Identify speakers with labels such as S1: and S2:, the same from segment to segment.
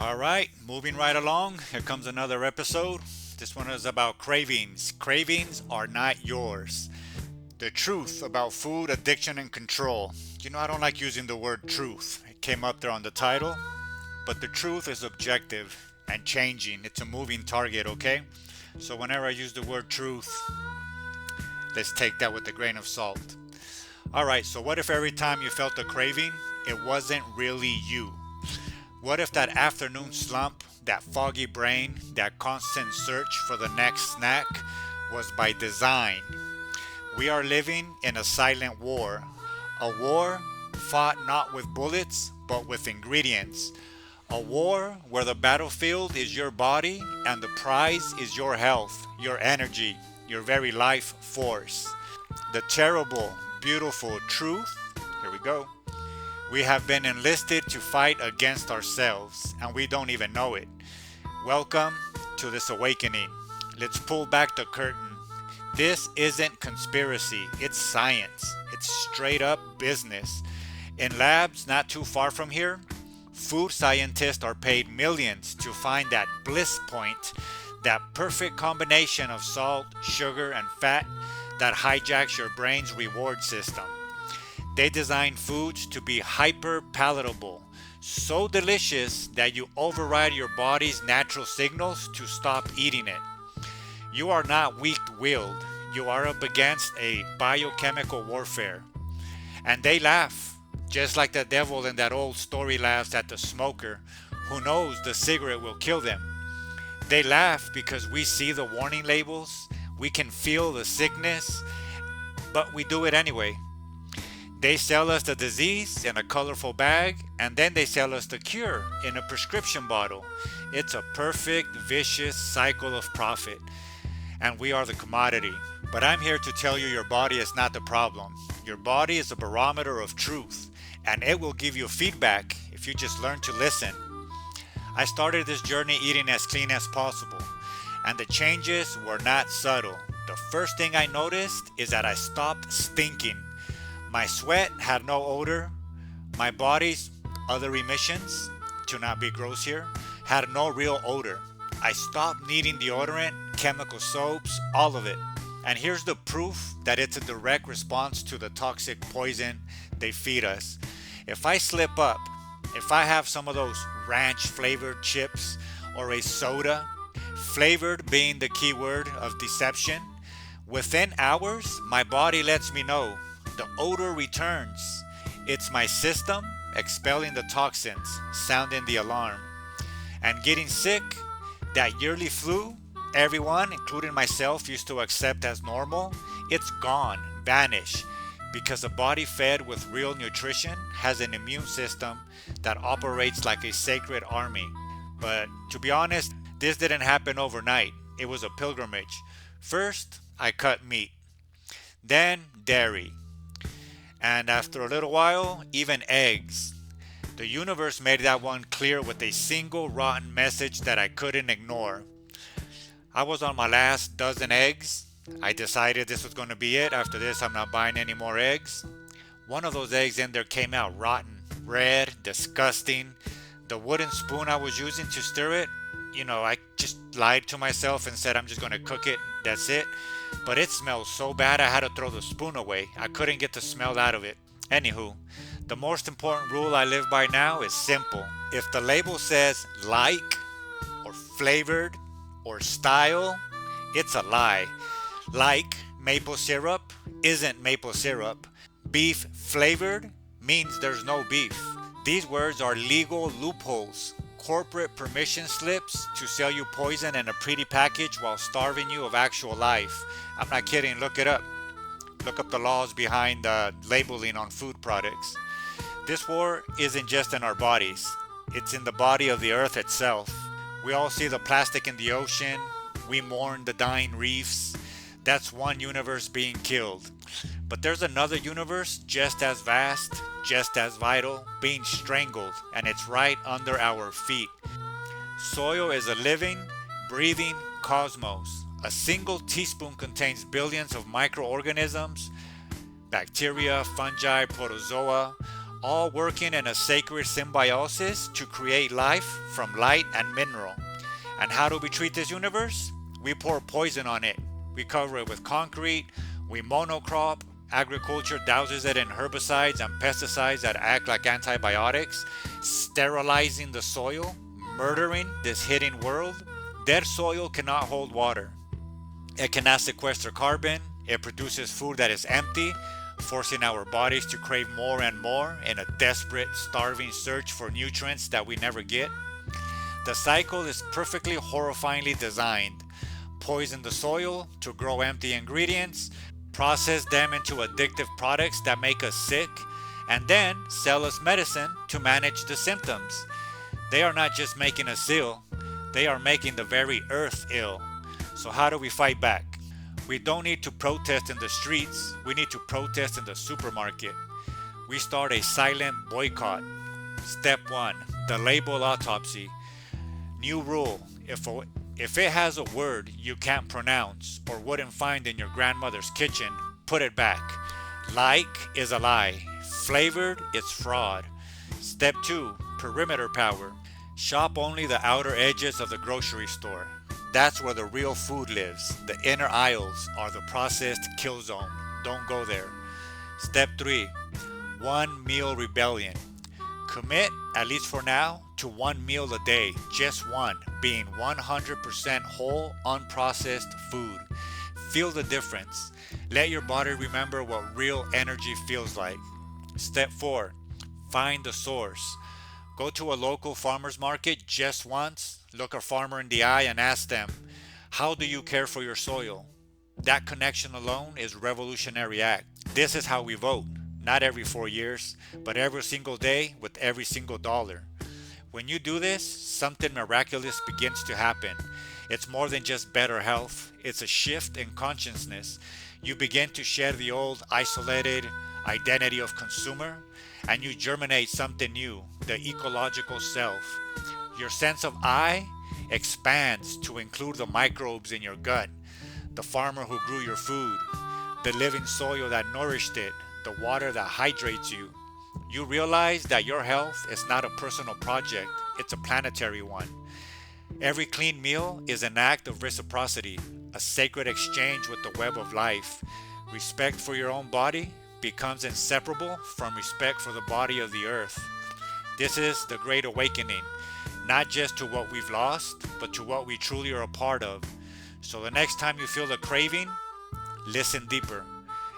S1: All right, moving right along. Here comes another episode. This one is about cravings. Cravings are not yours. The truth about food addiction and control. I don't like using the word truth. It came up there on the title, but the truth is objective and changing. It's a moving target, okay? So whenever I use the word truth, let's take that with a grain of salt. All right, so what if every time you felt a craving, it wasn't really you? What if that afternoon slump, that foggy brain, that constant search for the next snack was by design? We are living in a silent war. A war fought not with bullets, but with ingredients. A war where the battlefield is your body and the prize is your health, your energy, your very life force. The terrible, beautiful truth, here we go. We have been enlisted to fight against ourselves, and we don't even know it. Welcome to this awakening. Let's pull back the curtain. This isn't conspiracy, it's science. It's straight up business. In labs not too far from here, food scientists are paid millions to find that bliss point, that perfect combination of salt, sugar, and fat that hijacks your brain's reward system. They design foods to be hyper palatable, so delicious that you override your body's natural signals to stop eating it. You are not weak willed, you are up against a biochemical warfare. And they laugh, just like the devil in that old story laughs at the smoker who knows the cigarette will kill them. They laugh because we see the warning labels, we can feel the sickness, but we do it anyway. They sell us the disease in a colorful bag, and then they sell us the cure in a prescription bottle. It's a perfect, vicious cycle of profit, and we are the commodity. But I'm here to tell you your body is not the problem. Your body is a barometer of truth, and it will give you feedback if you just learn to listen. I started this journey eating as clean as possible, and the changes were not subtle. The first thing I noticed is that I stopped stinking. My sweat had no odor. My body's other emissions, to not be gross here, had no real odor. I stopped needing deodorant, chemical soaps, all of it. And here's the proof that it's a direct response to the toxic poison they feed us. If I slip up, if I have some of those ranch flavored chips or a soda, flavored being the key word of deception, within hours, my body lets me know. The odor returns. It's my system expelling the toxins, sounding the alarm. And getting sick, that yearly flu, everyone, including myself, used to accept as normal, it's gone, vanished, because a body fed with real nutrition has an immune system that operates like a sacred army. But to be honest, this didn't happen overnight. It was a pilgrimage. First, I cut meat, then dairy. And after a little while, even eggs. The universe made that one clear with a single rotten message that I couldn't ignore. I was on my last dozen eggs. I decided this was going to be it. After this, I'm not buying any more eggs. One of those eggs in there came out rotten, red, disgusting. The wooden spoon I was using to stir it, I just lied to myself and said I'm just going to cook it. That's it. But it smelled so bad I had to throw the spoon away. I couldn't get the smell out of it. Anywho, the most important rule I live by now is simple. If the label says like, or flavored, or style, it's a lie. Like maple syrup isn't maple syrup. Beef flavored means there's no beef. These words are legal loopholes. Corporate permission slips to sell you poison in a pretty package while starving you of actual life. I'm not kidding, look it up. Look up the laws behind labeling on food products. This war isn't just in our bodies, it's in the body of the earth itself. We all see the plastic in the ocean, we mourn the dying reefs. That's one universe being killed. But there's another universe just as vast, just as vital, being strangled, and it's right under our feet. Soil is a living, breathing cosmos. A single teaspoon contains billions of microorganisms, bacteria, fungi, protozoa, all working in a sacred symbiosis to create life from light and mineral. And how do we treat this universe? We pour poison on it. We cover it with concrete. We monocrop. Agriculture douses it in herbicides and pesticides that act like antibiotics, sterilizing the soil, murdering this hidden world. Dead soil cannot hold water. It cannot sequester carbon. It produces food that is empty, forcing our bodies to crave more and more in a desperate, starving search for nutrients that we never get. The cycle is perfectly horrifyingly designed. Poison the soil to grow empty ingredients, process them into addictive products that make us sick, and then sell us medicine to manage the symptoms. They are not just making us ill, they are making the very earth ill. So how do we fight back? We don't need to protest in the streets, we need to protest in the supermarket. We start a silent boycott. Step 1. The label autopsy. New rule. If it has a word you can't pronounce or wouldn't find in your grandmother's kitchen, put it back. Like is a lie. Flavored is fraud. Step 2. Perimeter power. Shop only the outer edges of the grocery store. That's where the real food lives. The inner aisles are the processed kill zone. Don't go there. Step 3. One meal rebellion. Commit, at least for now, to one meal a day, just one, being 100% whole, unprocessed food. Feel the difference. Let your body remember what real energy feels like. Step 4. Find the source. Go to a local farmer's market just once, look a farmer in the eye and ask them, how do you care for your soil? That connection alone is a revolutionary act. This is how we vote. Not every 4 years, but every single day with every single dollar. When you do this, something miraculous begins to happen. It's more than just better health, it's a shift in consciousness. You begin to shed the old isolated identity of consumer, and you germinate something new, the ecological self. Your sense of I expands to include the microbes in your gut, the farmer who grew your food, the living soil that nourished it, the water that hydrates you. You realize that your health is not a personal project, it's a planetary one. Every clean meal is an act of reciprocity, a sacred exchange with the web of life. Respect for your own body becomes inseparable from respect for the body of the earth. This is the great awakening, not just to what we've lost, but to what we truly are a part of. So the next time you feel a craving, listen deeper.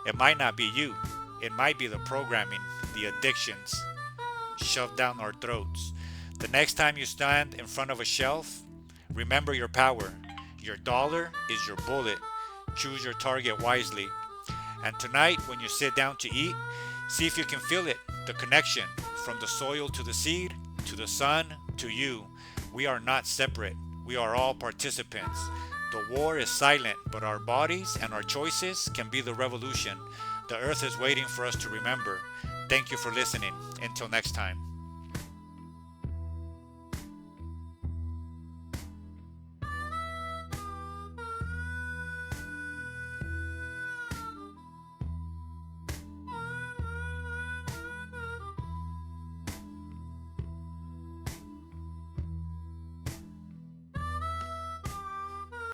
S1: It might not be you. It might be the programming, the addictions shoved down our throats. The next time you stand in front of a shelf, remember your power. Your dollar is your bullet. Choose your target wisely. And tonight, when you sit down to eat, see if you can feel it, the connection from the soil to the seed, to the sun, to you. We are not separate. We are all participants. The war is silent, but our bodies and our choices can be the revolution. The earth is waiting for us to remember. Thank you for listening. Until next time.